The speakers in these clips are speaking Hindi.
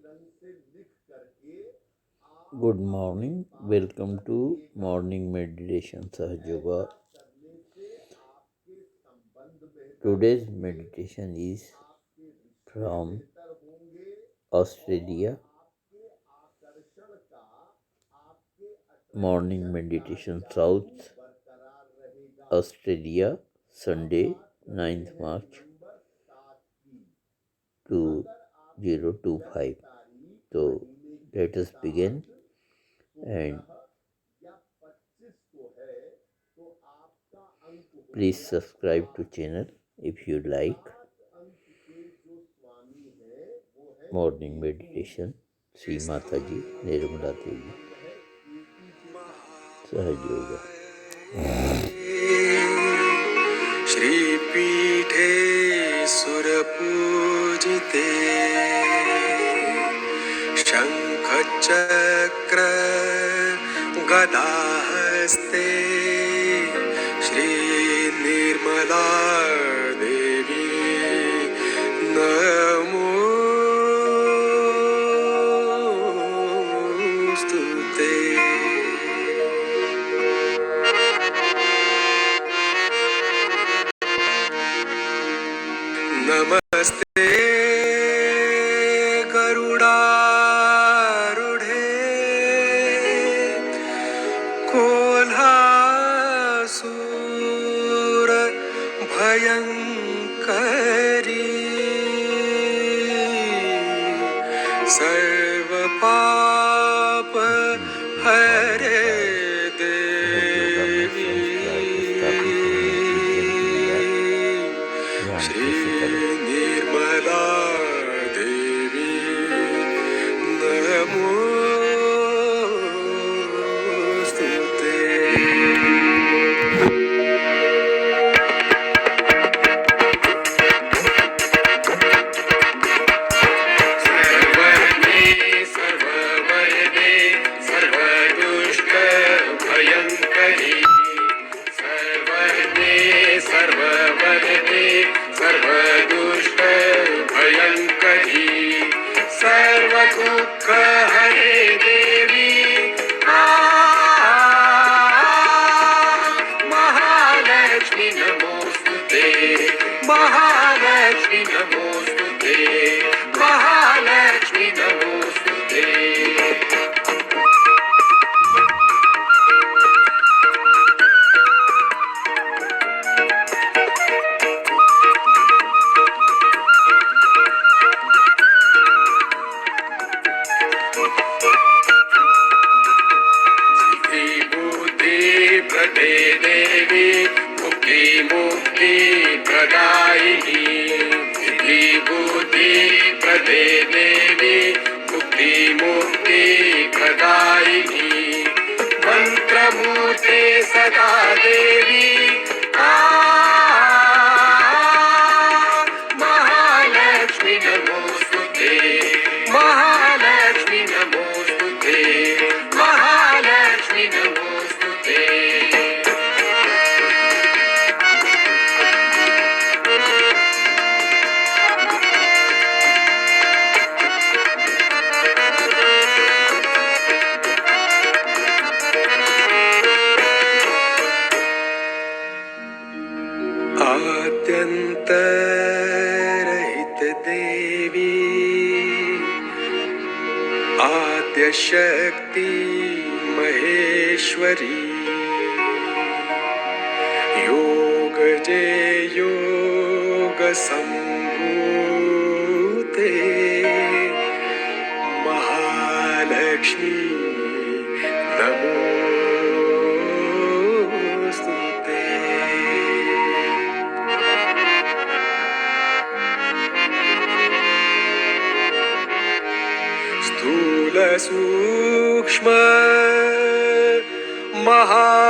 Good morning. Welcome to morning meditation Sahaj Yoga. Today's meditation is from Australia. Morning meditation South Australia, Sunday, 9th March 2025. So let us begin, and please subscribe to channel if you like morning meditation. Sri Mataji, Nirmala Devi, Sahaj Yoga. श्रीपीठे सुरपूजिते शङ्खचक्र गदाहस्ते श्रीनिर्मला देवी नमोस्तुते। नमस्ते गरुडारूढे कोल्हासूर भयङ्करी सर्वपाप हरे देवी श्री निर्मला देवी नमोस्तुते। सर्वज्ञे सर्ववरदे सर्वदुष्टभयङ्करी सर्वज्ञे सर्ववरदे सर्वदुष्टभयङ्करी सर्वदुःख हरे देवी महालक्ष्मी नमोस्तुते महालक्ष्मी नमोस्तुते महालक्ष्मी नमोस्तुते। प्रदे देवी मुक्ति मुक्ति प्रदायिनी सिद्धि बुद्धि प्रदे देवी मुक्ति मुक्ति प्रदायिनी मंत्रमूर्ते सदा देवी महालक्ष्मी नमोस्तुते महालक्ष्मी नमोस्तुते महालक्ष्मी नमोस्तुते। आद्यन्तरहित देवी आद्यशक्ति महेश्वरी योगजे योग सम्भूते महालक्ष्मी नमोस्तुते। स्थूल सूक्ष्म महारौद्रे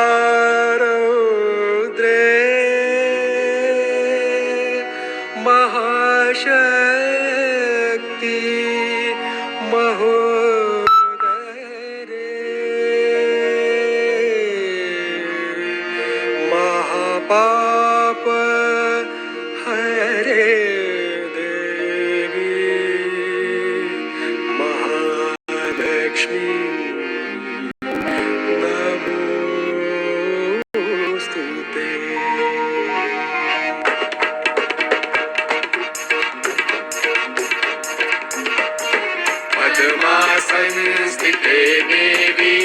महाशक्ति महोदरे महापाप हरे देवी पद्मासनस्थिते देवी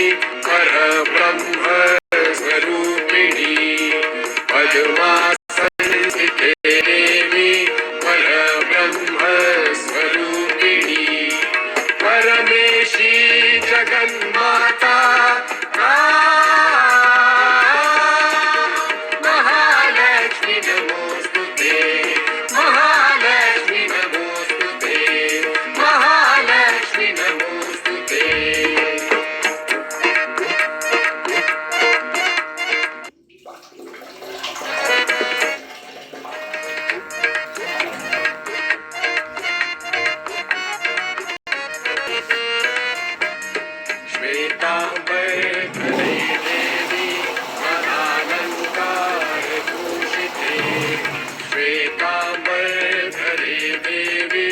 परब्रह्म स्वरूपिणी पद्मासनस्थिते देवी परब्रह्म स्वरूपिणी परमेशी जगन्माता महालक्ष्मी नमोस्तुते महालक्ष्मी नमोस्तुते महालक्ष्मी नमोस्तुते श्वेतांबरधरे देवी अनालंकारभूषिते श्वेतांबरधरे देवी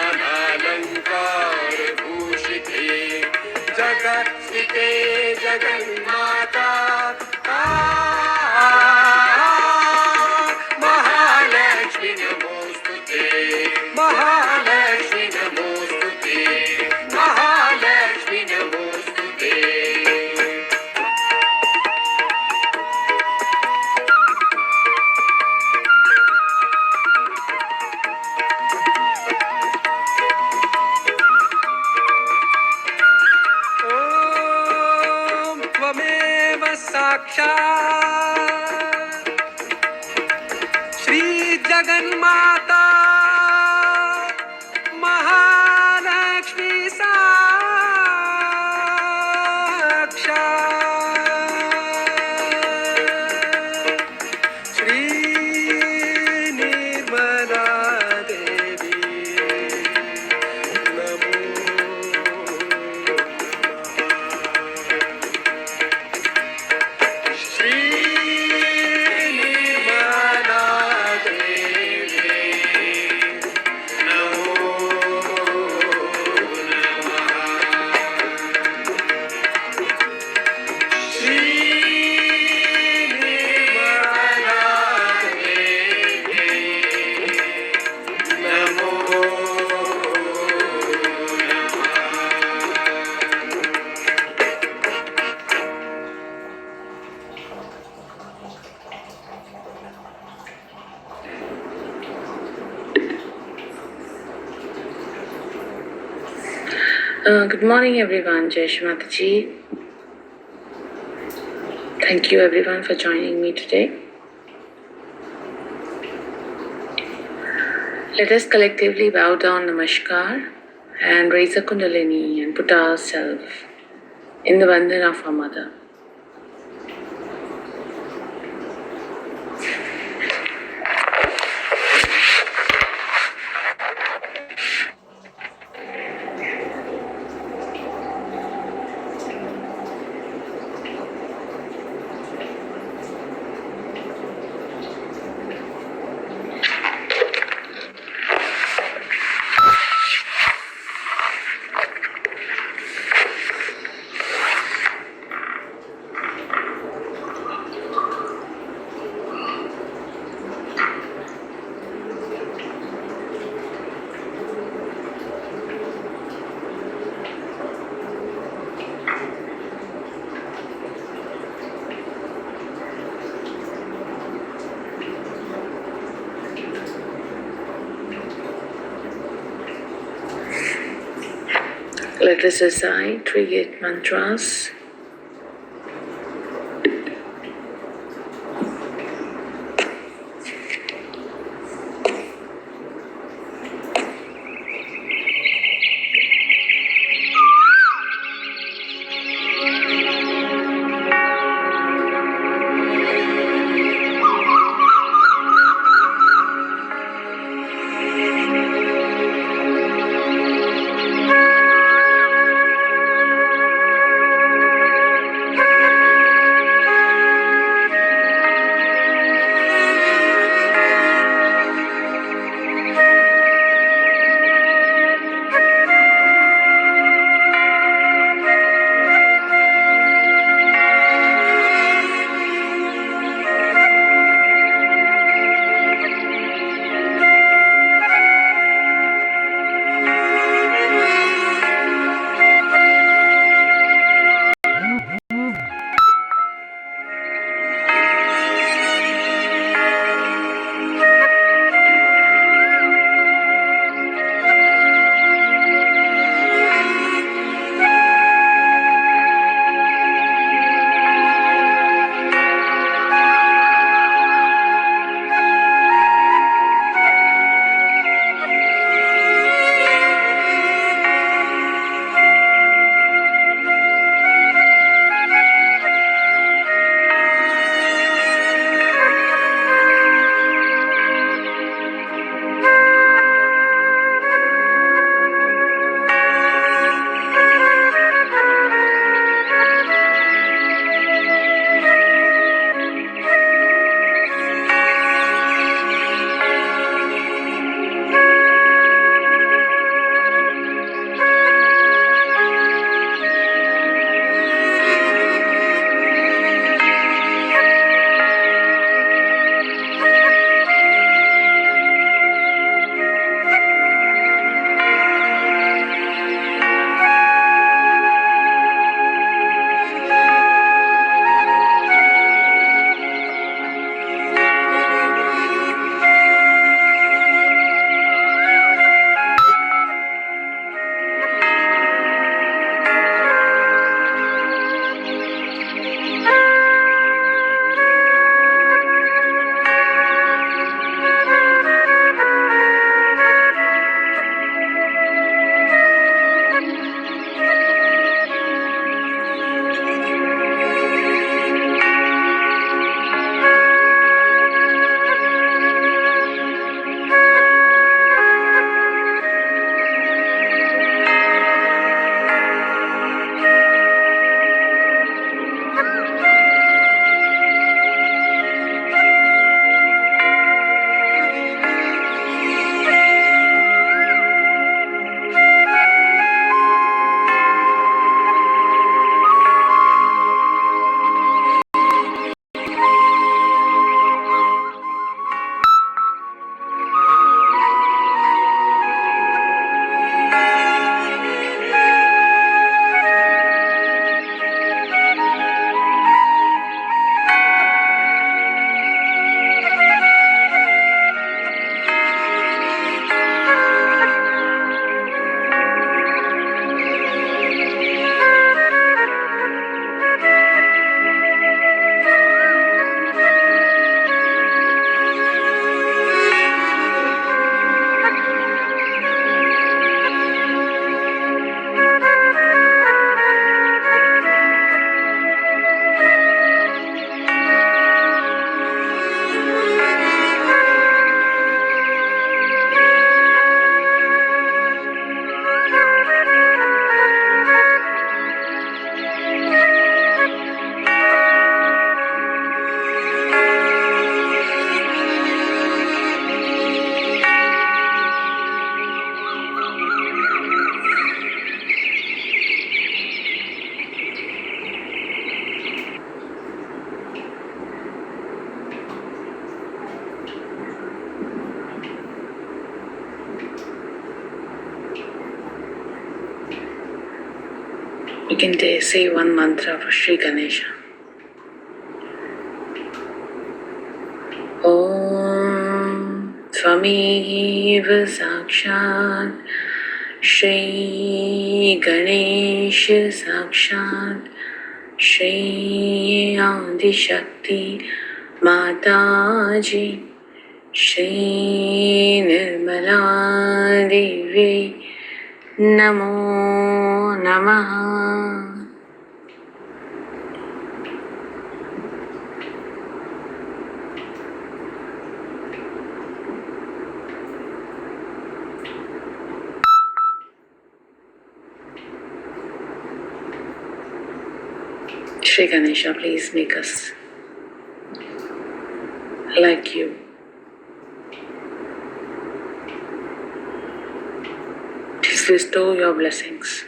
अनालंकारभूषिते जगत्स्थिते जगन्माता महालक्ष्मी नमोस्तुते महालक्ष्मी नमोस्तुते महालक्ष्मी नमोस्तुते ॐ त्वमेव साक्षात् श्रीजगन्माता महालक्ष्मी साक्षात् श्रीनिर्मला देवी नमो श्रीनिर्मला देवी नमो श्रीनिर्मला देवी नमो Good morning, everyone. Jai Shri Mataji. Thank you, everyone, for joining me today. Let us collectively bow down Namaskar and raise a Kundalini and put ourselves in the Bandhan of our Mother. Let us recite 3 Gate mantras. You can say one mantra for Sri Ganesha. Om Tvameva Sakshat Shri Ganesha Sakshat Shri Adi Shakti Mataji Shri Nirmala Devi Namo Namaha. Shri Ganesha, please make us like you. Please bestow your blessings.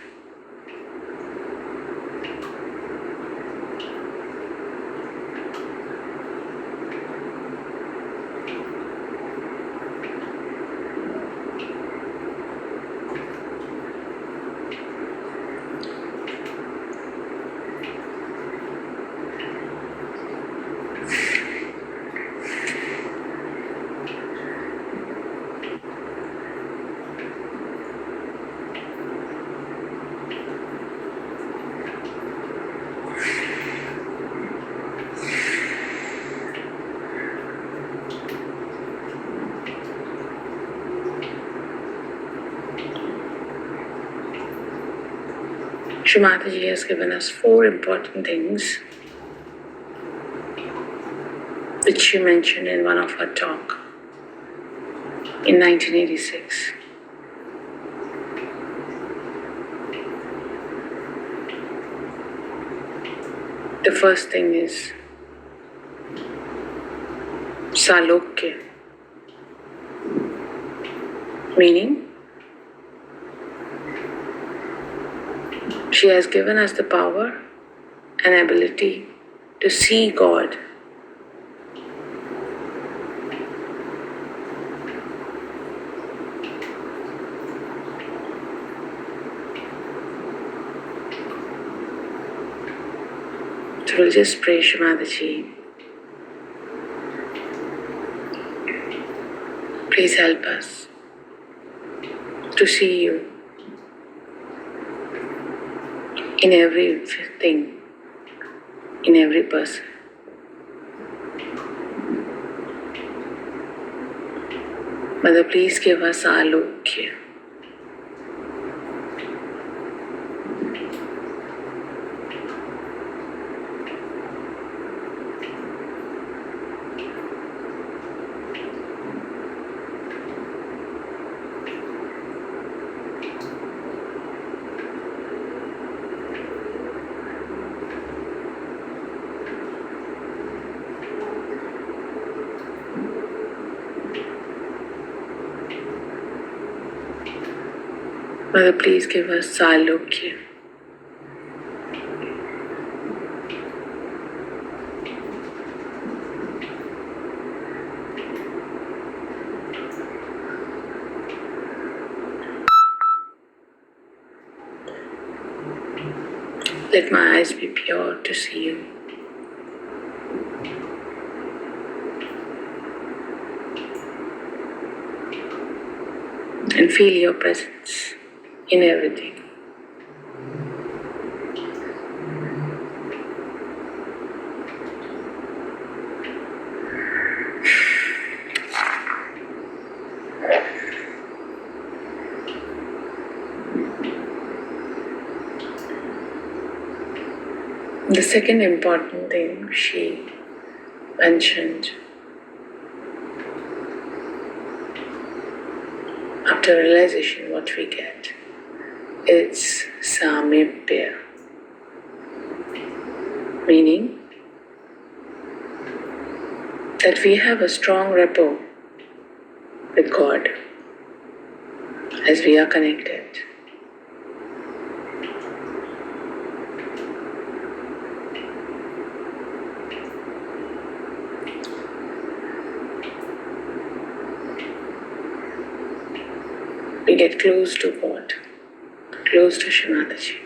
Shri Mataji has given us 4 important things which she mentioned in one of her talk in 1986. The first thing is Salokya, meaning she has given us the power and ability to see God. So we'll just pray, Shri Mataji. Please help us to see you in everything, in every person. Mother, please give us alokya. Mother, please give us Salokya. Let my eyes be pure to see you. And feel your presence in everything. The second important thing she mentioned after realization, what we get, it's samipya, meaning that we have a strong rapport with God as we are connected. We get close to God, close to Shri Mataji.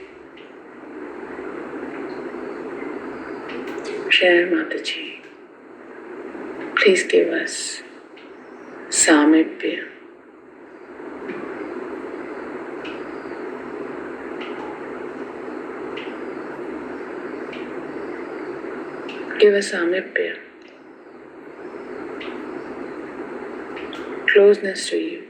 Sharon Mataji, please give us Samipya. Give us Samipya, closeness to you.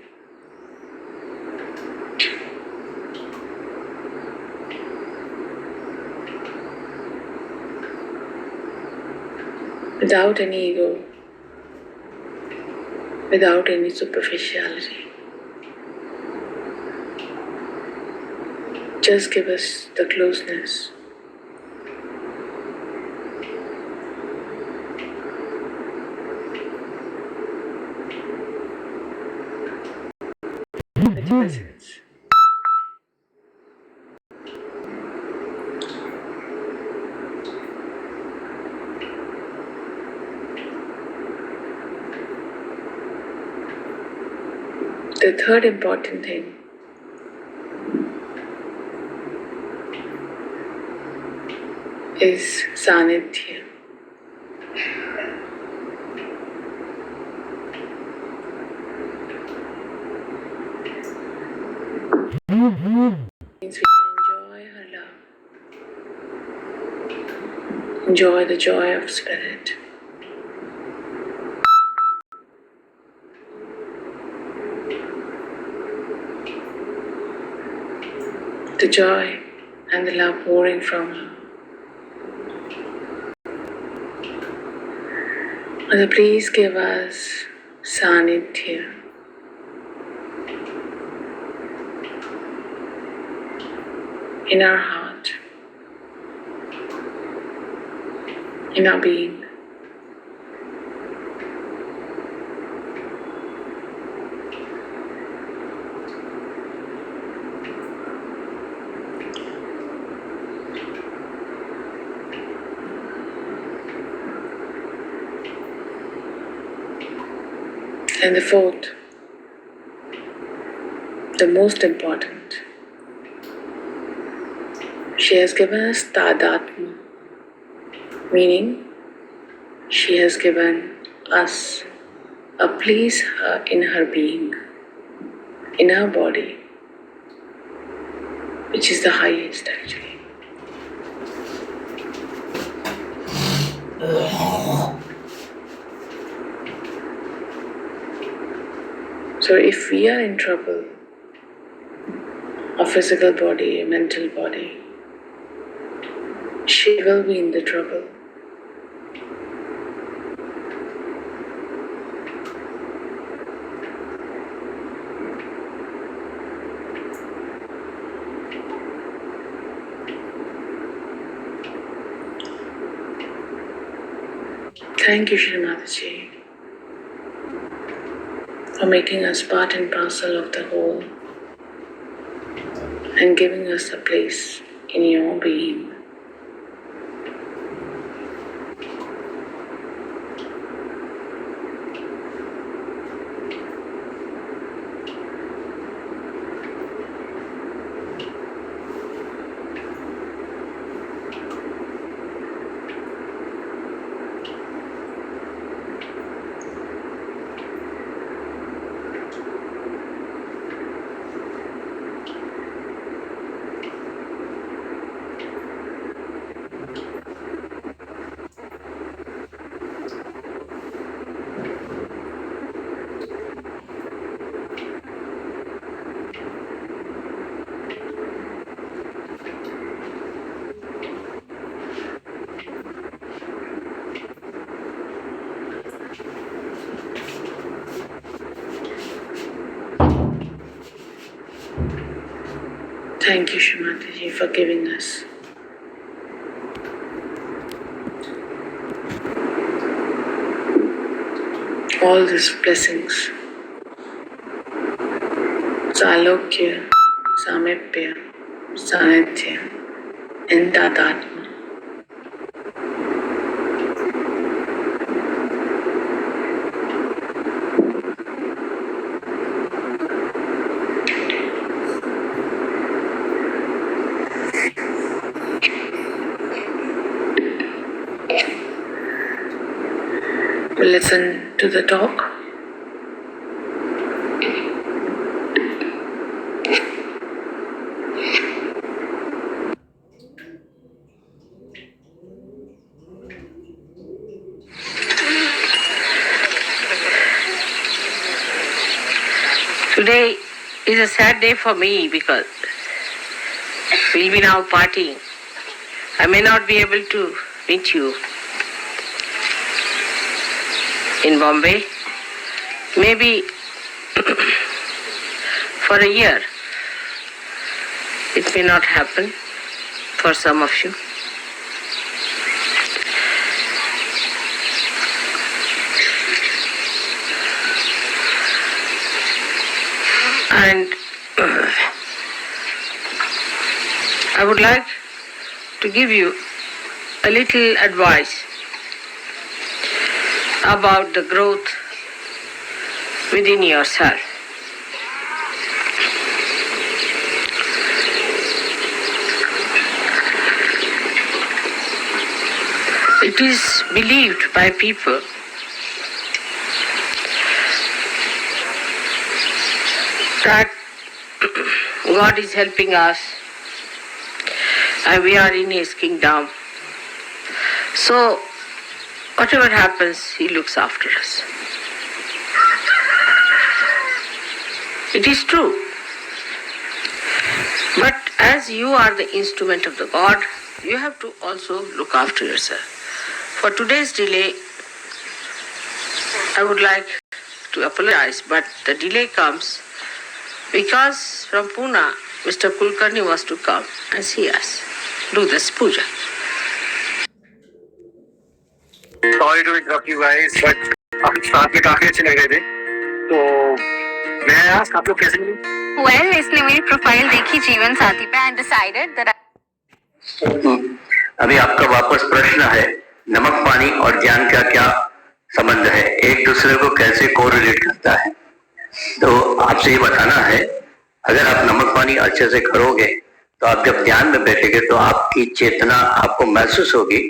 Without any ego, without any superficiality. Just give us the closeness. The presence. The third important thing is Sanidhya. Means we can enjoy her love, enjoy the joy of spirit. The joy and the love pouring from her. Mother, please give us Sanidhya. In our heart, in our being. And the fourth, the most important, she has given us Tadatma, meaning she has given us a place in her being, in her body, which is the highest actually. So if we are in trouble, a physical body, a mental body, she will be in the trouble. Thank you, Shri Mataji, for making us part and parcel of the whole and giving us a place in your being. Thank you, Shri Mataji, for giving us all these blessings. Salokya, Samipya, Sanidhya, and Tadatma. will listen to the talk. Today is a sad day for me because we'll be now partying. I may not be able to meet you in Bombay. Maybe for a year. It may not happen for some of you. And I would like to give you a little advice about the growth within yourself. It is believed by people that God is helping us and we are in His kingdom. So, whatever happens, He looks after us. It is true. But as you are the instrument of the God, you have to also look after yourself. For today's delay, I would like to apologize, but the delay comes because from Pune, Mr. Kulkarni was to come and see us, do this puja. Sorry to interrupt you guys, but आप साथ में काफी अच्छे लग रहे थे, तो मैं ask आप लोग कैसे मिले? Well, इसने मेरी प्रोफाइल देखी जीवन साथी पे and decided that अभी आपका वापस प्रश्न है, नमक पानी और ज्ञान का क्या संबंध है, एक दूसरे को कैसे कोरिलेट करता है? तो आपसे ये बताना है, अगर आप नमक पानी अच्छे से करोगे तो आप जब ध्यान में बैठेंगे तो आपकी चेतना आपको महसूस होगी,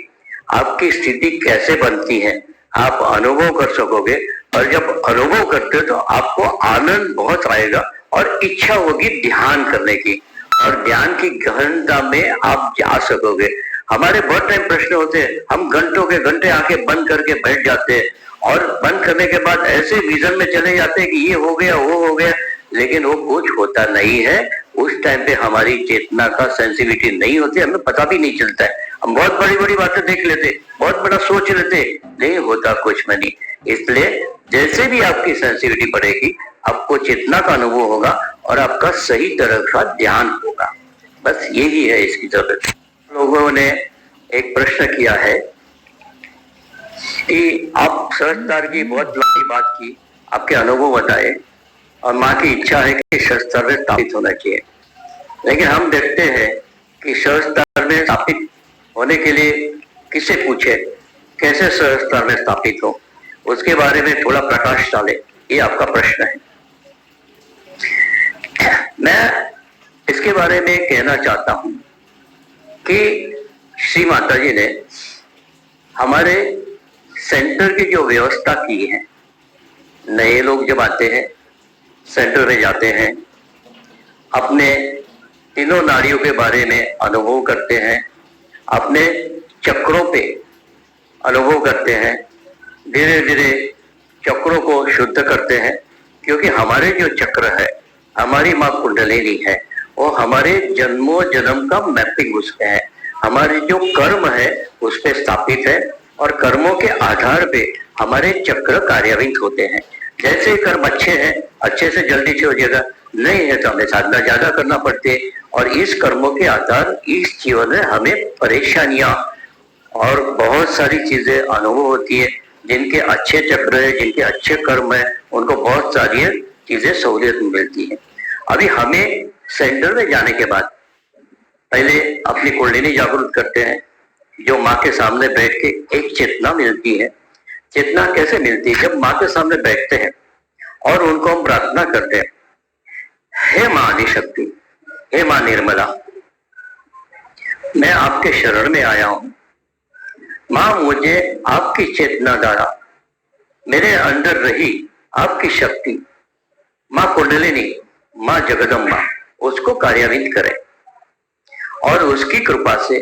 आपकी स्थिति कैसे बनती है आप अनुभव कर सकोगे, और जब अनुभव करते हो तो आपको आनंद बहुत आएगा और इच्छा होगी ध्यान करने की, और ध्यान की गहनता में आप जा सकोगे। हमारे बहुत टाइम प्रश्न होते हैं, हम घंटों के घंटे आंखें बंद करके बैठ जाते हैं और बंद करने के बाद ऐसे विजन में चले जाते हैं कि ये हो गया वो हो गया, लेकिन वो कुछ होता नहीं है। उस टाइम पे हमारी चेतना का सेंसिटिविटी नहीं होती, हमें पता भी नहीं चलता है। हम बहुत बड़ी बड़ी बातें देख लेते, बहुत बड़ा सोच लेते, नहीं होता कुछ में नहीं। इसलिए जैसे भी आपकी सेंसिटिविटी बढ़ेगी, आपको चेतना का अनुभव होगा और आपका सही तरह का ध्यान होगा। बस यही है इसकी जरूरत। लोगों ने एक प्रश्न किया है कि आप सहस्त्र की बहुत लंबी बात की, आपके अनुभव बताए, और माँ की इच्छा है कि सहस्त्र में स्थापित होना चाहिए, लेकिन हम देखते हैं कि सहस्त्र में स्थापित होने के लिए किसे पूछे, कैसे सहस्त्र में स्थापित हो, उसके बारे में थोड़ा प्रकाश डाले, ये आपका प्रश्न है। मैं इसके बारे में कहना चाहता हूं कि श्री माता जी ने हमारे सेंटर की जो व्यवस्था की है, नए लोग जब आते हैं सेंटर में जाते हैं, अपने तीनों नाड़ियों के बारे में अनुभव करते हैं, अपने चक्रों पे अनुभव करते हैं, धीरे धीरे चक्रों को शुद्ध करते हैं, क्योंकि हमारे जो चक्र है, हमारी माँ कुंडलिनी है, वो हमारे जन्मों जन्म का मैपिंग उसमें है, हमारे जो कर्म है उस पे स्थापित है, और कर्मों के आधार पे हमारे चक्र कार्यान्वित होते हैं। जैसे कर्म अच्छे हैं, अच्छे से जल्दी से हो जाएगा, नहीं है तो हमें साधना ज्यादा करना पड़ती है, और इस कर्मों के आधार इस जीवन में हमें परेशानियां और बहुत सारी चीजें अनुभव होती है। जिनके अच्छे चक्र है, जिनके अच्छे कर्म है, उनको बहुत सारी चीजें सहूलियत मिलती है। अभी हमें सेंटर में जाने के बाद पहले अपनी कुंडलिनी जागृत करते हैं, जो माँ के सामने बैठ के एक चेतना मिलती है। चेतना कैसे मिलती है? जब माँ के सामने बैठते हैं और उनको हम प्रार्थना करते हैं, हे माँ आदिशक्ति, हे माँ निर्मला, मैं आपके शरण में आया हूं। माँ मुझे आपकी चेतना द्वारा मेरे अंदर रही आपकी शक्ति माँ कुंडलिनी, माँ जगदम्बा, उसको कार्यान्वित करें और उसकी कृपा से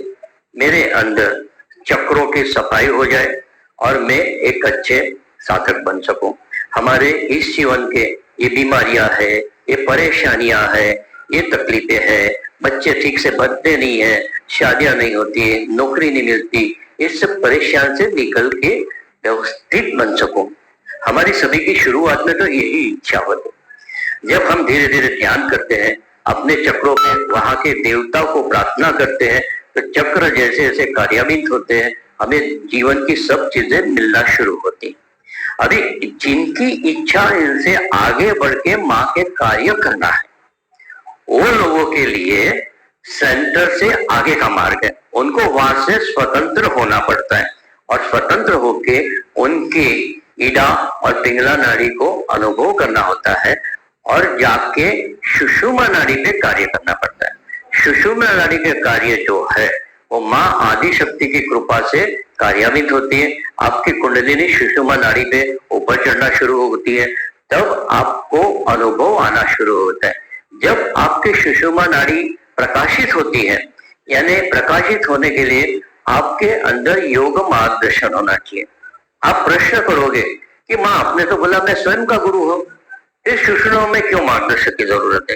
मेरे अंदर चक्रों की सफाई हो जाए और मैं एक अच्छे साधक बन सकूं। हमारे इस जीवन के ये बीमारियां है, ये परेशानियां है, ये तकलीफें है, बच्चे ठीक से बनते नहीं है, शादियां नहीं होती, नौकरी नहीं मिलती, इस सब परेशान से निकल के व्यवस्थित बन सकूं। हमारी सभी की शुरुआत में तो यही इच्छा होती। जब हम धीरे धीरे ध्यान करते हैं, अपने चक्रों में वहां के देवता को प्रार्थना करते हैं, तो चक्र जैसे जैसे कार्यान्वित होते हैं, हमें जीवन की सब चीजें मिलना शुरू होती। अभी जिनकी इच्छा इनसे आगे बढ़ के माँ के कार्य करना है, वो लोगों के लिए सेंटर से आगे का मार्ग है। उनको वहां से स्वतंत्र होना पड़ता है और स्वतंत्र होके उनके ईडा और पिंगला नाड़ी को अनुभव करना होता है और जाके सुषुम्ना नाड़ी पे कार्य करना पड़ता है। सुषुम्ना नाड़ी के कार्य जो है वो माँ आदि शक्ति की कृपा से कार्यान्वित होती है। आपकी कुंडलिनी सुषुम्ना नाड़ी पे ऊपर चढ़ना शुरू होती है, तब आपको अनुभव आना शुरू होता है। जब आपकी सुषुम्ना नाड़ी प्रकाशित होती है, यानी प्रकाशित होने के लिए आपके अंदर योग मार्गदर्शन होना चाहिए। आप प्रश्न करोगे कि माँ आपने तो बोला मैं स्वयं का गुरु हूं, इस सुषुम्ना में क्यों मार्गदर्शक की जरूरत है?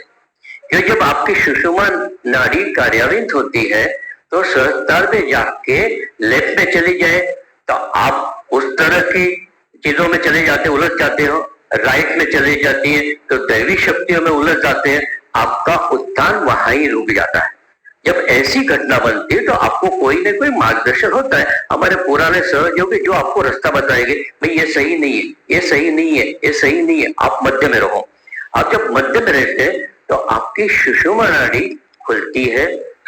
क्योंकि जब आपकी सुषुम्ना नाड़ी कार्यान्वित होती है तो सहस्त्रार में जाके लेफ्ट में चली जाए तो आप उस तरह की चीजों में चले जाते, उलझ जाते हो, राइट में चले जाती है तो दैवी शक्तियों में उलझ जाते हैं, आपका उत्थान वहां ही रुक जाता है। जब ऐसी घटना बनती है तो आपको कोई ना कोई मार्गदर्शन होता है। हमारे पुराने सहयोगी जो आपको रास्ता बताएंगे, भाई ये सही नहीं है, ये सही नहीं है, ये सही नहीं है, आप मध्य में रहो। आप जब मध्य में रहते हैं तो आपकी सुषुम्ना नाड़ी खुलती है,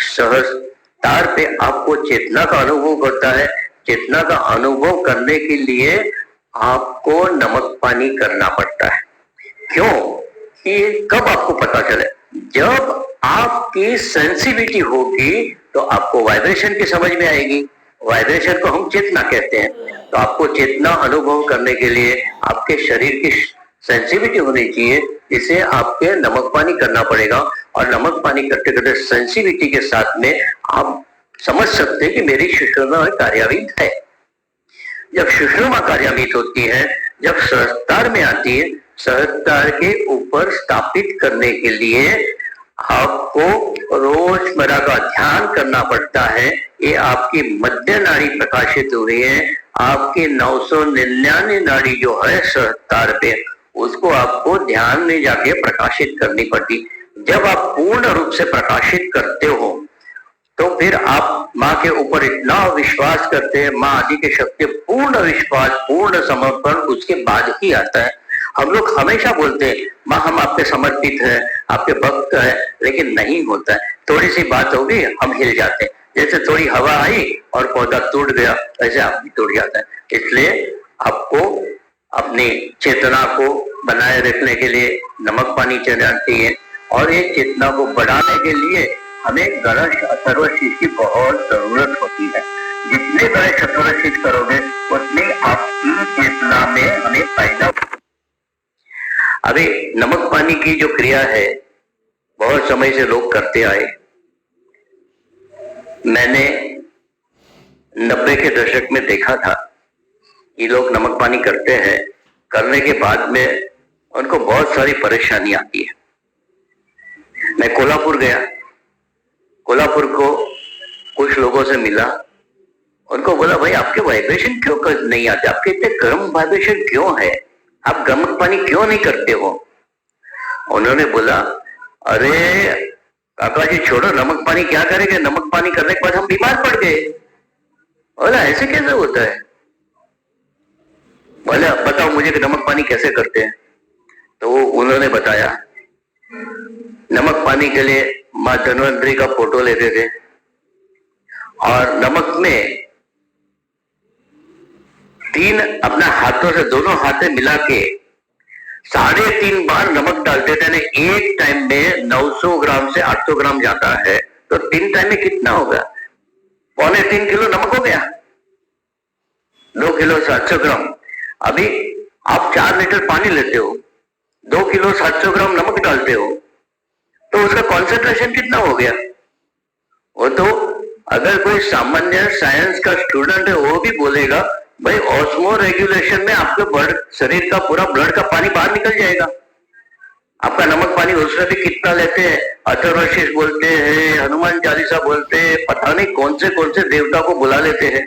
सहस्त्रार पे आपको चेतना का अनुभव करता है। चेतना का अनुभव करने के लिए आपको नमक पानी करना पड़ता है। क्यों? कि कब आपको पता चले? जब आपकी सेंसिटिविटी होगी तो आपको वाइब्रेशन की समझ में आएगी। वाइब्रेशन को हम चेतना कहते हैं। तो आपको चेतना अनुभव करने के लिए आपके शरीर की सेंसिटिविटी होनी चाहिए, इसे आपके नमक पानी करना पड़ेगा और नमक पानी करते करते सेंसिटिविटी के साथ में आप समझ सकते हैं कि मेरी सुषुम्ना कार्यान्वित है। जब सुषुम्ना कार्यान्वित होती है, जब सहस्त्रार में आती है, सहस्त्रार के ऊपर स्थापित करने के लिए आपको रोजमर्रा का ध्यान करना पड़ता है। ये आपकी मध्य नाड़ी प्रकाशित हुई है, आपकी 999 नाड़ी जो है सहस्त्रार पे, उसको आपको ध्यान में जाके प्रकाशित करनी पड़ती। जब आप पूर्ण रूप से प्रकाशित करते हो तो फिर आप माँ के ऊपर इतना विश्वास करते हैं, माँ आदि के शक्ति, पूर्ण विश्वास, पूर्ण समर्पण उसके बाद ही आता है। हम लोग हमेशा बोलते हैं माँ हम आपके समर्पित हैं, आपके भक्त हैं, लेकिन नहीं होता है। थोड़ी सी बात होगी हम हिल जाते हैं, जैसे थोड़ी हवा आई और पौधा टूट गया, ऐसे आप भी टूट जाता है। इसलिए आपको अपनी चेतना को बनाए रखने के लिए नमक पानी चढ़ाना चाहिए और ये चेतना को बढ़ाने के लिए हमें गणेश अथर्वशीष की बहुत जरूरत होती है। जितने गणेश अथर्वशीष करोगे उतनी आपकी चेतना में हमें फायदा। अभी नमक पानी की जो क्रिया है बहुत समय से लोग करते आए। मैंने 90 के दशक में देखा था ये लोग नमक पानी करते हैं, करने के बाद में उनको बहुत सारी परेशानी आती है। मैं कोल्हापुर गया, कोल्हापुर को कुछ लोगों से मिला, उनको बोला भाई आपके वाइब्रेशन क्यों नहीं आते, आपके इतने गर्म वाइब्रेशन क्यों है, आप गर्म पानी क्यों नहीं करते हो? उन्होंने बोला अरे काका जी छोड़ो, नमक पानी क्या करेंगे, नमक पानी करने के बाद हम बीमार पड़ गए। बोला ऐसे कैसे होता है? बोला बताओ मुझे कि नमक पानी कैसे करते हैं। तो उन्होंने बताया नमक पानी के लिए माँ धन्वंतरी का फोटो लेते थे और नमक में 3 अपना हाथों से दोनों हाथे मिला के 3.5 बार नमक डालते थे। एक टाइम में 900 ग्राम से 800 ग्राम जाता है तो 3 टाइम में कितना होगा? 2.25 किलो नमक हो गया, 2 किलो 700 ग्राम। अभी आप 4 लीटर पानी लेते हो, 2 किलो 700 ग्राम नमक डालते हो, तो उसका कॉन्सेंट्रेशन कितना हो गया? वो तो अगर कोई सामान्य साइंस का स्टूडेंट है वो भी बोलेगा भाई ऑस्मो रेगुलेशन में आपके शरीर का पूरा ब्लड का पानी बाहर निकल जाएगा। आपका नमक पानी उसमें भी कितना लेते हैं, अथर्वशीष बोलते हैं, हनुमान चालीसा बोलते हैं, पता नहीं कौन से देवता को बुला लेते हैं,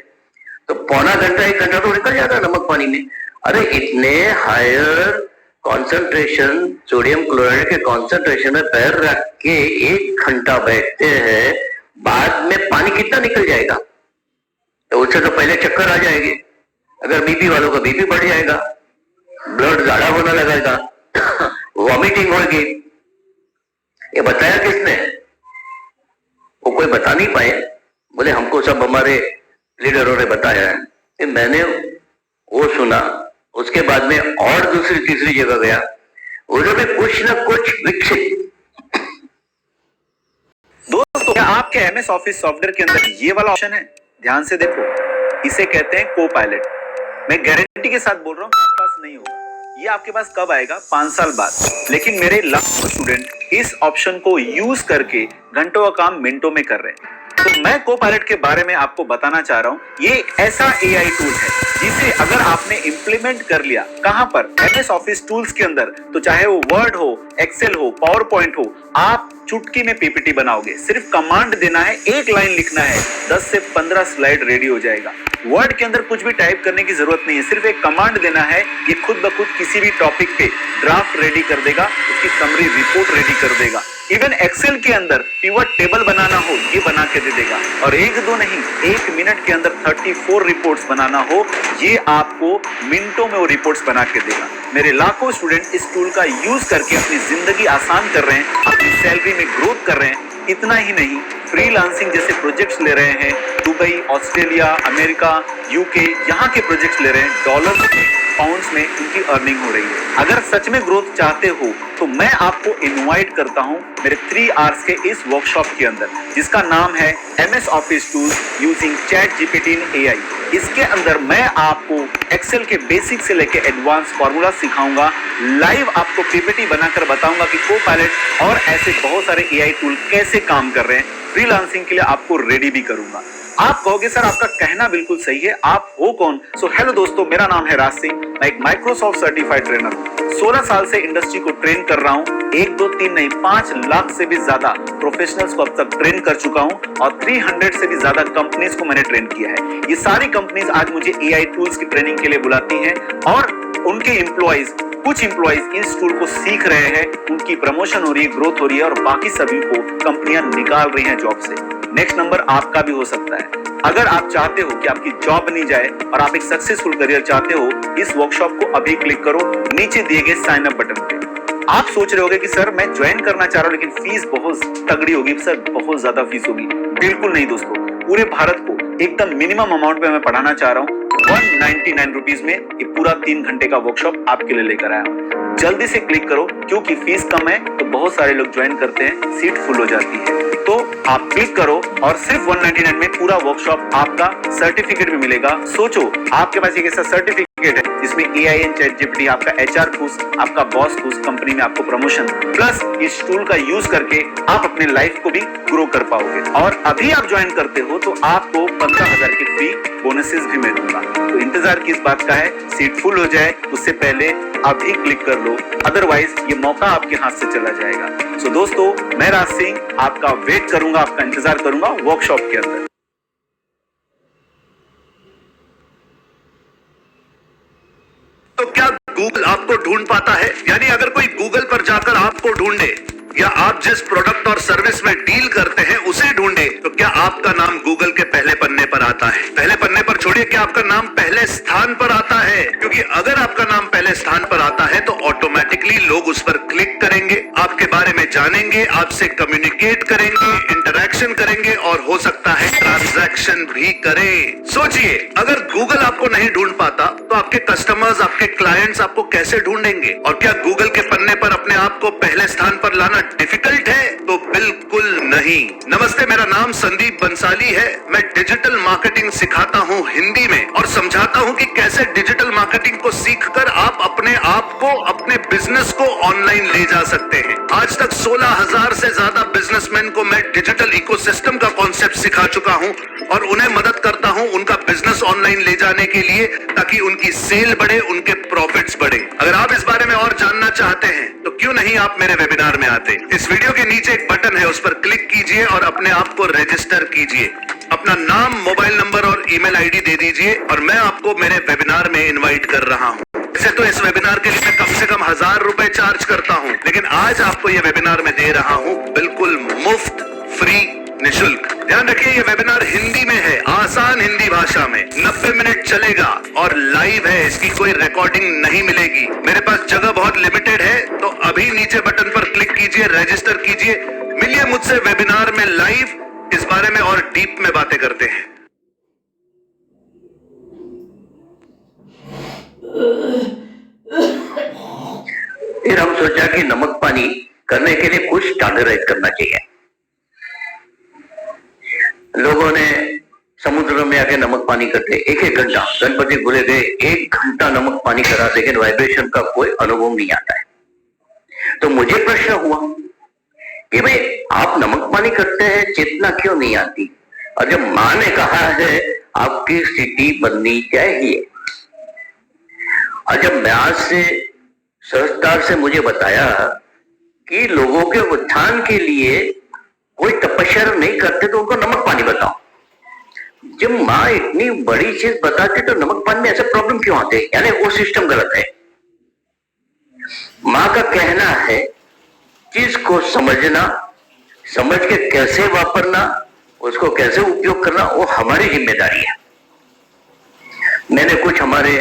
तो पौना घंटा 1 घंटा तो निकल जाता है नमक पानी में। अरे इतने हायर कॉन्सेंट्रेशन सोडियम क्लोराइड के कॉन्सेंट्रेशन में पैर रख के 1 घंटा बैठते हैं, बाद में पानी कितना निकल जाएगा? तो उससे तो पहले चक्कर आ जाएंगे, अगर बीपी वालों का बीपी बढ़ जाएगा, ब्लड गाढ़ा होने लगेगा, वॉमिटिंग होगी। ये बताया किसने? वो कोई बता नहीं पाए, बोले हमको सब हमारे लीडरों ने बताया है। कि मैंने वो सुना, उसके बाद में और दूसरी तीसरी जगह गया, उधर भी कुछ न कुछ विकसित। दोस्तों क्या आपके एमएस ऑफिस सॉफ्टवेयर के अंदर ये वाला ऑप्शन है? ध्यान से देखो, इसे कहते हैं को पायलट। मैं गारंटी के साथ बोल रहा हूं कि आपके पास नहीं होगा। ये आपके पास कब आएगा? 5 साल बाद। लेकिन मेरे लाखों स्टूडेंट इस ऑप्शन को यूज करके घंटों का काम मिनटों में कर रहे हैं। तो मैं को पायलट के बारे में आपको बताना चाह रहा हूं। ये एक ऐसा एआई टूल है जिसे अगर आपने इंप्लीमेंट कर लिया, कहां पर? एमएस ऑफिस टूल्स के अंदर, तो चाहे वो वर्ड हो, एक्सेल हो, पावर पॉइंट हो, आप चुटकी में पीपीटी बनाओगे। सिर्फ कमांड देना है, 1 लाइन लिखना है, 10 से 15 स्लाइड रेडी हो जाएगा। वर्ड के अंदर कुछ भी टाइप करने की जरूरत नहीं है, सिर्फ एक कमांड देना है, ये खुद ब खुद किसी भी टॉपिक पे ड्राफ्ट रेडी कर देगा, उसकी समरी रिपोर्ट रेडी कर देगा। इवन एक्सेल के अंदर पिवट टेबल बनाना हो, ये बना के दे देगा। और 1-2 नहीं, 1 मिनट के अंदर 34 रिपोर्ट्स बनाना हो, ये आपको मिनटों में वो रिपोर्ट्स बना के देगा। मेरे लाखों स्टूडेंट इस टूल का यूज करके अपनी जिंदगी आसान कर रहे हैं, अपनी सैलरी में ग्रोथ कर रहे हैं। इतना ही नहीं, फ्रीलांसिंग जैसे प्रोजेक्ट्स ले रहे हैं, दुबई, ऑस्ट्रेलिया, अमेरिका, यूके, यहाँ के प्रोजेक्ट्स ले रहे हैं, डॉलर्स में, पाउंड्स में उनकी अर्निंग हो रही है। अगर सच में ग्रोथ चाहते हो तो मैं आपको इनवाइट करता हूं मेरे 3 आवर्स के इस वर्कशॉप के अंदर, जिसका नाम है MS office tools using chat GPT in AI. इसके अंदर मैं आपको एक्सेल के बेसिक से लेकर एडवांस फॉर्मूला सिखाऊंगा, लाइव आपको पीपीटी बनाकर बताऊंगा कि को पायलट और ऐसे बहुत सारे एआई टूल कैसे काम कर रहे हैं। फ्रीलांसिंग के लिए आपको रेडी भी करूंगा। आप कहोगे सर आपका कहना बिल्कुल सही है, आप हो कौन? सो हेलो दोस्तों, मेरा नाम है राज सिंह, मैं एक माइक्रोसॉफ्ट सर्टिफाइड ट्रेनर हूँ। 16 साल से इंडस्ट्री को ट्रेन कर रहा हूँ। 1, 2, 3 नहीं, 5 लाख से भी ज्यादा प्रोफेशनल्स को अब तक ट्रेन कर चुका हूँ और 300 से भी ज्यादा कंपनीज को मैंने ट्रेन किया है। ये सारी कंपनीज आज मुझे एआई टूल्स की ट्रेनिंग के लिए बुलाती हैं और उनके एम्प्लॉइज, कुछ एम्प्लॉइज इस टूल को सीख रहे हैं, उनकी प्रमोशन हो रही है, ग्रोथ हो रही है और बाकी सभी को कंपनियां निकाल रही हैं जॉब से। नेक्स्ट नंबर आपका भी हो सकता है। अगर आप चाहते हो कि आपकी जॉब नहीं जाए और आप एक सक्सेसफुल करियर चाहते हो, इस वर्कशॉप को अभी क्लिक करो नीचे दिए गए साइन अप बटन पे। आप सोच रहे होगे कि सर मैं ज्वाइन करना चाह रहा हूं लेकिन फीस बहुत तगड़ी होगी, सर बहुत ज्यादा फीस होगी। बिल्कुल नहीं दोस्तों, पूरे भारत को एकदम मिनिमम अमाउंट पे मैं पढ़ाना चाह रहा हूँ। 199 रुपीज में ये पूरा 3 घंटे का वर्कशॉप आपके लिए लेकर आया हूँ। जल्दी से क्लिक करो, क्योंकि फीस कम है तो बहुत सारे लोग ज्वाइन करते हैं, सीट फुल हो जाती है। तो आप क्लिक करो और सिर्फ 199 में पूरा वर्कशॉप, आपका सर्टिफिकेट भी मिलेगा। सोचो आपके पास एक ऐसा सर्टिफिकेट है जिसमें एआई एंड चैट जीपीटी, आपका एचआर खुश, आपका बॉस खुश, कंपनी में आपको प्रमोशन, प्लस इस टूल का यूज करके आप अपने लाइफ को भी ग्रो कर पाओगे। और अभी आप ज्वाइन करते हो तो आपको 15,000 की फ्री बोनसेस भी मिलूंगा। तो इंतजार किस बात का है? सीट फुल हो जाए उससे पहले अभी क्लिक कर लो, अदरवाइज ये मौका आपके हाथ से चला जाएगा। सो दोस्तों, मैं राज सिंह आपका वेट करूंगा, आपका इंतजार करूंगा वर्कशॉप के अंदर। तो क्या गूगल आपको ढूंढ पाता है? यानी अगर कोई गूगल पर जाकर आपको ढूंढे या आप जिस प्रोडक्ट और सर्विस में डील करते हैं उसे ढूंढे, तो क्या आपका नाम गूगल के पहले पन्ने पर आता है? पहले पन्ने पर छोड़िए, क्या आपका नाम पहले स्थान पर आता है? क्योंकि अगर आपका नाम पहले स्थान पर आता है तो ऑटोमेटिकली लोग उस पर क्लिक करेंगे, आपके बारे में जानेंगे, आपसे कम्युनिकेट करेंगे, इंटरैक्शन करेंगे और हो सकता है ट्रांजैक्शन भी करें। सोचिए, अगर गूगल आपको नहीं ढूंढ पाता तो आपके कस्टमर्स, आपके क्लाइंट्स आपको कैसे ढूंढेंगे? और क्या गूगल के पन्ने पर अपने आप को पहले स्थान पर लाना डिफिकल्ट है? तो बिल्कुल नहीं। नमस्ते, मेरा नाम संदीप बंसाली है। मैं डिजिटल मार्केटिंग सिखाता हूँ हिंदी में और समझाता हूँ कि कैसे डिजिटल मार्केटिंग को सीखकर आप अपने आप को, अपने बिजनेस को ऑनलाइन ले जा सकते हैं। आज तक 16,000 से ज्यादा बिजनेसमैन को मैं डिजिटल इकोसिस्टम का कॉन्सेप्ट सिखा चुका हूँ और उन्हें मदद करता हूँ उनका बिजनेस ऑनलाइन ले जाने के लिए, ताकि उनकी सेल बढ़े, उनके प्रॉफिट्स बढ़े। अगर आप इस बारे में और जानना चाहते हैं तो क्यों नहीं आप मेरे वेबिनार में आते। इस वीडियो के नीचे एक बटन है, उस पर क्लिक कीजिए और अपने आप को रजिस्टर कीजिए। अपना नाम, मोबाइल नंबर और ईमेल आईडी दे दीजिए और मैं आपको मेरे वेबिनार में इनवाइट कर रहा हूँ। वैसे तो इस वेबिनार के लिए मैं कम से कम 1000 रुपए चार्ज करता हूँ, लेकिन आज आपको ये वेबिनार में दे रहा हूँ बिल्कुल मुफ्त, फ्री, निशुल्क। ध्यान रखिए, ये वेबिनार हिंदी में है, आसान हिंदी भाषा में। 90 मिनट चलेगा और लाइव है, इसकी कोई रिकॉर्डिंग नहीं मिलेगी। मेरे पास जगह बहुत लिमिटेड है, तो अभी नीचे बटन पर क्लिक कीजिए, रजिस्टर कीजिए, मिलिए मुझसे वेबिनार में लाइव। इस बारे में और डीप में बातें करते हैं। फिर हम सोचा कि नमक पानी करने के लिए कुछ स्टैंडर्डाइज करना चाहिए। लोगों ने समुद्र में आके नमक पानी करते 1-1 घंटा, गणपति बोले गए 1 घंटा नमक पानी करा, लेकिन वाइब्रेशन का कोई अनुभव नहीं आता है। तो मुझे प्रश्न हुआ कि भाई आप नमक पानी करते हैं, चेतना क्यों नहीं आती? और जब माँ ने कहा है आपकी स्थिति बननी चाहिए, और जब म्यास से सहजता से मुझे बताया कि लोगों के उत्थान के लिए कोई तपस्या नहीं करते तो उनको नमक पानी बताओ। जब माँ इतनी बड़ी चीज बताती तो नमक पानी में ऐसे प्रॉब्लम क्यों आते? यानी वो सिस्टम गलत है। माँ का कहना है चीज को समझना, समझ के कैसे वापरना, उसको कैसे उपयोग करना, वो हमारी जिम्मेदारी है। मैंने कुछ हमारे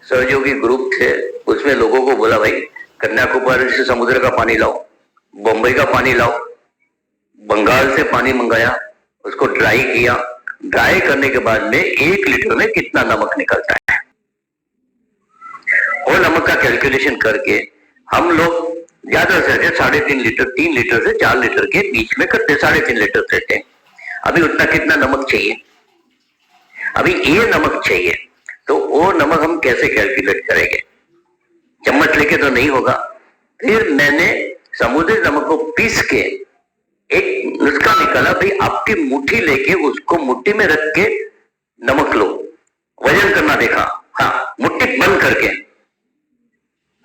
सहयोगी ग्रुप थे, उसमें लोगों को बोला भाई कन्याकुमारी से समुद्र का पानी लाओ, बंबई का पानी लाओ, बंगाल से पानी मंगाया, उसको ड्राई किया। ड्राई करने के बाद में 1 लीटर में कितना नमक निकलता है, वो नमक का कैलकुलेशन करके हम लोग ज्यादा से ज्यादा 3.5 लीटर, 3 लीटर से 4 लीटर के बीच में करते, 3.5 लीटर देते हैं। अभी उतना कितना नमक चाहिए? अभी ये नमक चाहिए, तो वो नमक हम कैसे कैलकुलेट करेंगे? चम्मच लेके तो नहीं होगा। फिर मैंने समुद्री नमक को पीस के एक नुस्खा निकाला, भाई आपकी मुट्ठी लेके उसको मुट्ठी में रख के नमक लो, वजन करना देखा। हाँ, मुट्ठी बंद करके,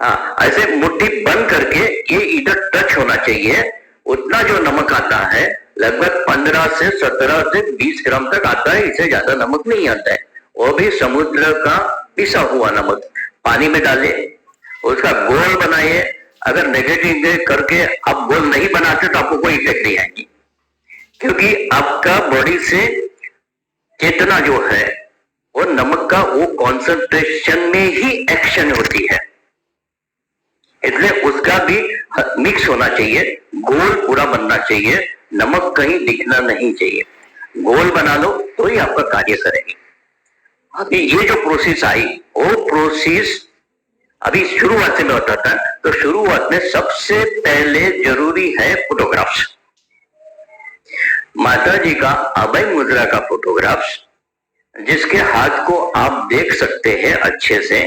हाँ ऐसे मुट्ठी बंद करके ये इधर टच होना चाहिए। उतना जो नमक आता है लगभग 15 से 17 से 20 ग्राम तक आता है, इससे ज्यादा नमक नहीं आता है। वो भी समुद्र का पिसा हुआ नमक पानी में डाले, उसका गोल बनाइए। अगर नेगेटिव करके आप गोल नहीं बनाते तो आपको कोई इफेक्ट नहीं आएगी, क्योंकि आपका बॉडी से चेतना जो है वो नमक का वो कॉन्सेंट्रेशन में ही एक्शन होती है, इसलिए उसका भी मिक्स होना चाहिए, गोल पूरा बनना चाहिए, नमक कहीं दिखना नहीं चाहिए। गोल बना लो तो ही आपका कार्य करेगी। अभी ये जो प्रोसेस आई, वो प्रोसेस अभी शुरुआत से मैं बताता है, तो शुरुआत में सबसे पहले जरूरी है फोटोग्राफ्स। माता जी का अभय मुद्रा का फोटोग्राफ्स, जिसके हाथ को आप देख सकते हैं अच्छे से,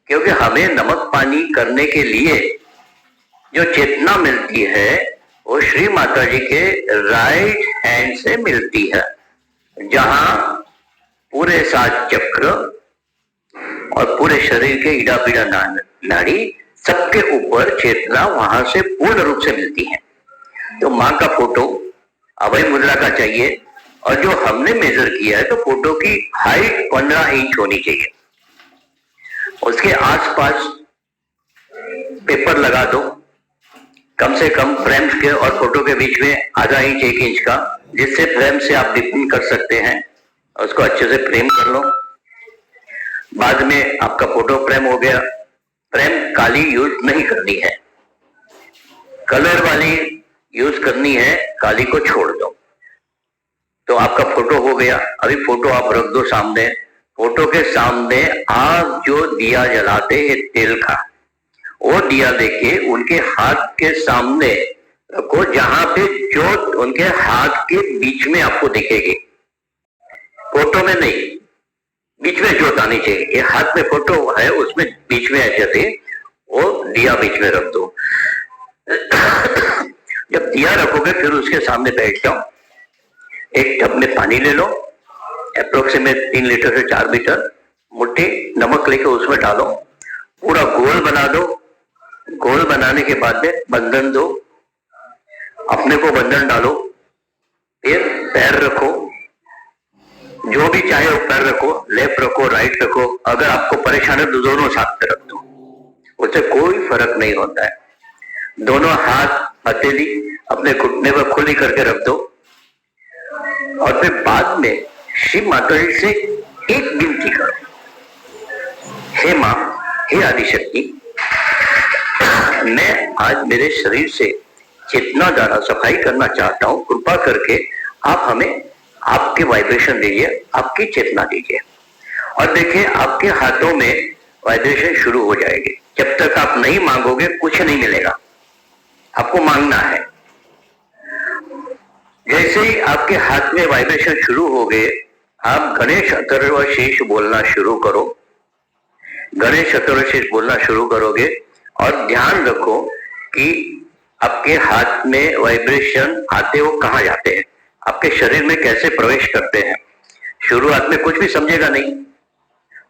क्योंकि हमें नमक पानी करने के लिए जो चेतना मिलती है वो श्री माता जी के राइट हैंड से मिलती है, जहां पूरे 7 चक्र और पूरे शरीर के इड़ा पीड़ा नाड़ी सबके ऊपर चेतना वहां से पूर्ण रूप से मिलती है। तो माँ का फोटो अभय मुद्रा का चाहिए, और जो हमने मेजर किया है तो फोटो की हाइट 15 इंच होनी चाहिए। उसके आसपास पेपर लगा दो, कम से कम फ्रेम्स के और फोटो के बीच में आधा इंच 1 इंच का, जिससे फ्रेम से आप डिफाइन कर सकते हैं। उसको अच्छे से फ्रेम कर लो। बाद में आपका फोटो फ्रेम हो गया। फ्रेम काली यूज नहीं करनी है, कलर वाली यूज करनी है, काली को छोड़ दो। तो आपका फोटो हो गया। अभी फोटो आप रख दो सामने। फोटो के सामने आप जो दिया जलाते हैं तेल का, वो दिया लेके उनके हाथ के सामने रखो जहां पे जोत उनके हाथ के बीच में आपको दिखेगी, फोटो में नहीं, बीच में जोत आनी चाहिए। ये हाथ में फोटो है, उसमें बीच में ऐसे थे, वो दिया बीच में रख दो। जब दिया रखोगे फिर उसके सामने बैठ जाओ, एक टब में पानी ले लो, अप्रोक्सीमेट 3 लीटर से 4 लीटर, मुट्ठी नमक लेके उसमें डालो, पूरा गोल बना दो। गोल बनाने के बाद में बंधन दो, अपने को बंधन डालो, फिर पैर रखो, जो भी चाहे वो पैर रखो, लेफ्ट रखो, राइट रखो, अगर आपको परेशान है तो दोनों साथ में रख दो, उससे कोई फर्क नहीं होता है। दोनों हाथ हथेली अपने घुटने पर खुली करके रख दो और फिर बाद में शिव माता जी से एक विनती करो, हे मां, हे आदिशक्ति, मैं आज मेरे शरीर से चेतना द्वारा सफाई करना चाहता हूं, कृपा करके आप हमें आपके वाइब्रेशन दीजिए, आपकी चेतना दीजिए। और देखिए आपके हाथों में वाइब्रेशन शुरू हो जाएगी। जब तक आप नहीं मांगोगे कुछ नहीं मिलेगा, आपको मांगना है। जैसे ही आपके हाथ में वाइब्रेशन शुरू हो गए, आप गणेश अथर्वशीर्ष बोलना शुरू करो। गणेश अथर्वशीर्ष बोलना शुरू करोगे और ध्यान रखो कि आपके हाथ में वाइब्रेशन आते हो कहाँ जाते हैं, आपके शरीर में कैसे प्रवेश करते हैं। शुरुआत में कुछ भी समझेगा नहीं,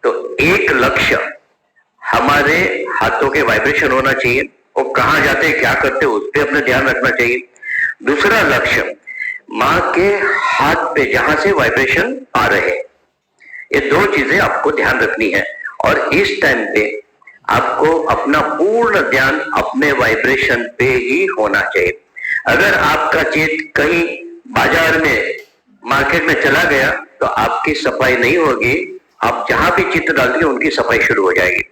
तो एक लक्ष्य हमारे हाथों के वाइब्रेशन होना चाहिए, वो कहाँ जाते हैं, क्या करते हैं, उस पर अपना ध्यान रखना चाहिए। दूसरा लक्ष्य माँ के हाथ पे जहां से वाइब्रेशन आ रहे, ये दो चीजें आपको ध्यान रखनी है। और इस टाइम पे आपको अपना पूर्ण ध्यान अपने वाइब्रेशन पे ही होना चाहिए। अगर आपका चित्त कहीं बाजार में, मार्केट में चला गया तो आपकी सफाई नहीं होगी। आप जहां भी चित्त डालेंगे उनकी सफाई शुरू हो जाएगी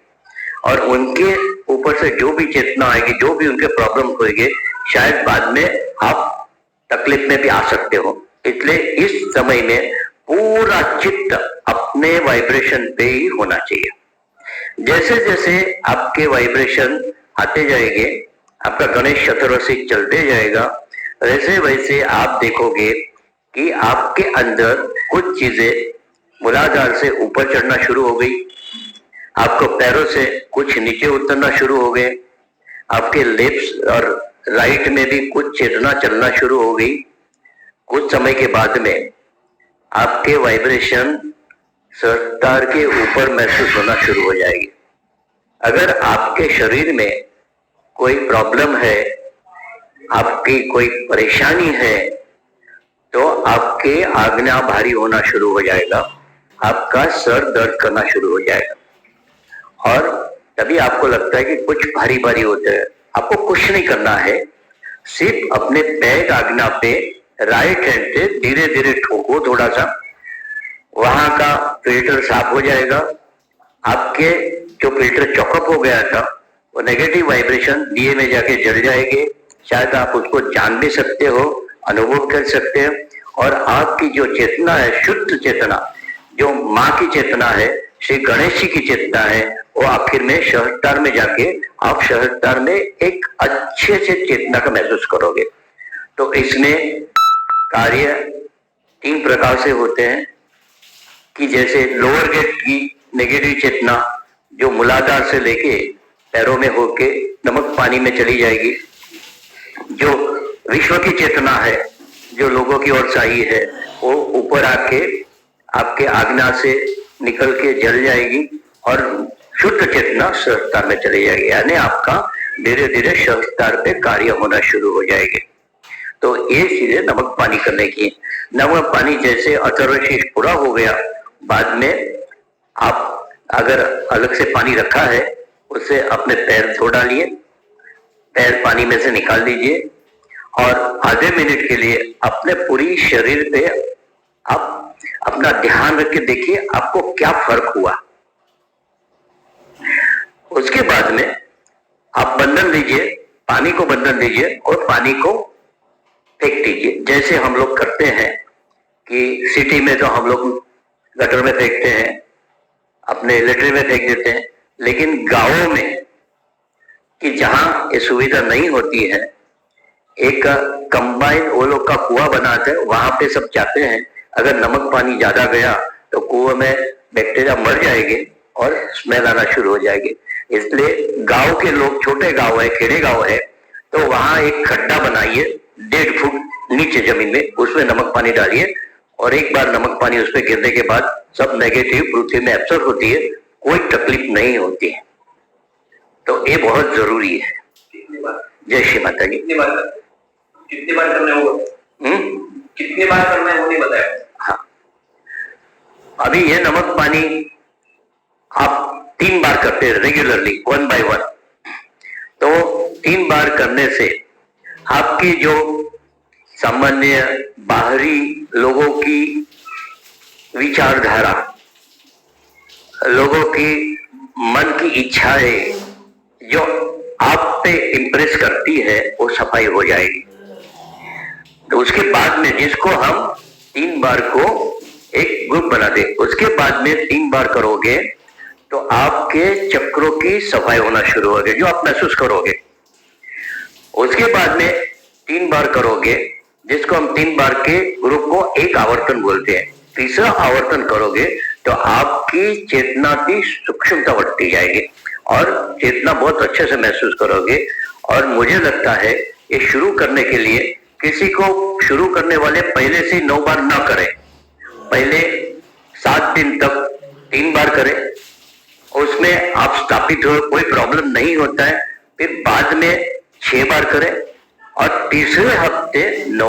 और उनके ऊपर से जो भी चेतना आएगी, जो भी उनके प्रॉब्लम होंगे, शायद बाद में आप तकलीफ में भी आ सकते हो। इसलिए इस समय में पूरा चित्त अपने वाइब्रेशन पे ही होना चाहिए। जैसे जैसे आपके वाइब्रेशन आते जाएंगे, आपका गणेश चतुर्दशी चलते जाएगा, वैसे वैसे आप देखोगे कि आपके अंदर कुछ चीजें मूलाधार से ऊपर चढ़ना शुरू हो गई, आपको पैरों से कुछ नीचे उतरना शुरू हो गए, आपके लेफ्ट और राइट में भी कुछ चेतना चलना शुरू हो गई। कुछ समय के बाद में आपके वाइब्रेशन सरतार के ऊपर महसूस होना शुरू हो जाएगी। अगर आपके शरीर में कोई प्रॉब्लम है, आपकी कोई परेशानी है, तो आपके आज्ञा भारी होना शुरू हो जाएगा, आपका सर दर्द करना शुरू हो जाएगा और तभी आपको लगता है कि कुछ भारी भारी होता है। आपको कुछ नहीं करना है, सिर्फ अपने पैर आज्ञा पे राइट हैंड से धीरे धीरे ठोको थोड़ा सा, वहां का फिल्टर साफ हो जाएगा। आपके जो फिल्टर चॉकअप हो गया था वो नेगेटिव वाइब्रेशन दिए में जाके जल जाएंगे। शायद आप उसको जान भी सकते हो, अनुभव कर सकते हो। और आपकी जो चेतना है, शुद्ध चेतना, जो माँ की चेतना है, श्री गणेश जी की चेतना है, वो आखिर में सहस्त्रार में जाके आप सहस्त्रार में एक अच्छे से चेतना का महसूस करोगे। तो इसमें कार्य 3 प्रकार से होते हैं कि जैसे लोअर गेट की नेगेटिव चेतना जो मूलाधार से लेके पैरों में होके नमक पानी में चली जाएगी, जो विश्व की चेतना है, जो लोगों की ओर चाहिए है, वो ऊपर आके आपके आज्ञा से निकल के जल जाएगी और शुद्ध चेतना सहस्त्रार में चली जाएगी, यानी आपका धीरे धीरे सहस्त्रार पे कार्य होना शुरू हो जाएंगे। तो ये चीजें नमक पानी करने की। नमक पानी जैसे अथर्वशीर्ष पूरा हो गया, बाद में आप अगर अलग से पानी रखा है उससे अपने पैर धो डालिए, पैर पानी में से निकाल दीजिए और आधे मिनट के लिए अपने पूरी शरीर पे आप अपना ध्यान रख के देखिए आपको क्या फर्क हुआ। उसके बाद में आप बंधन दीजिए, पानी को बंधन दीजिए और पानी को फेंक दीजिए। जैसे हम लोग करते हैं कि सिटी में तो हम लोग गटर में फेंकते हैं, अपने लेटरिन में फेंक देते हैं, लेकिन गांवों में कि जहां ये सुविधा नहीं होती है, एक कंबाइन वो लोग का कुआं बनाते हैं, वहां पे सब जाते हैं। अगर नमक पानी ज्यादा गया तो कुएं में बैक्टीरिया मर जाएंगे और स्मेल आना शुरू हो जाएगी। इसलिए गांव के लोग, छोटे गांव है, खेड़े गांव है, तो वहां एक खड्डा बनाइए 1.5 फुट नीचे जमीन में, उसमें नमक पानी डालिए और एक बार नमक पानी उस पर गिरने के बाद सब नेगेटिव पृथ्वी में एब्सॉर्ब होती है, कोई तकलीफ नहीं होती है। तो ये बहुत जरूरी है। जय श्री माता जी। कितनी बार करना है वो? कितनी बार करना है वो नहीं बताया। हाँ, अभी ये नमक पानी आप 3 बार करते हैं रेगुलरली, 1 by 1। तो 3 बार करने से आपकी जो सामान्य बाहरी लोगों की विचारधारा, लोगों की मन की इच्छाएं जो आप पे इम्प्रेस करती है, वो सफाई हो जाएगी। तो उसके बाद में जिसको हम 3 बार को एक ग्रुप बना दे, उसके बाद में 3 बार करोगे तो आपके चक्रों की सफाई होना शुरू होगी, जो आप महसूस करोगे। उसके बाद में 3 बार करोगे, जिसको हम 3 बार के ग्रुप को एक आवर्तन बोलते हैं। तीसरा आवर्तन करोगे तो आपकी चेतना की सूक्ष्मता बढ़ती जाएगी और चेतना बहुत अच्छे से महसूस करोगे। और मुझे लगता है ये शुरू करने के लिए किसी को शुरू करने वाले पहले से 9 बार ना करें, पहले 7 दिन तक 3 बार करें, उसमें आप स्थापित हो, कोई प्रॉब्लम नहीं होता है। फिर बाद में 6 बार करें और तीसरे हफ्ते 9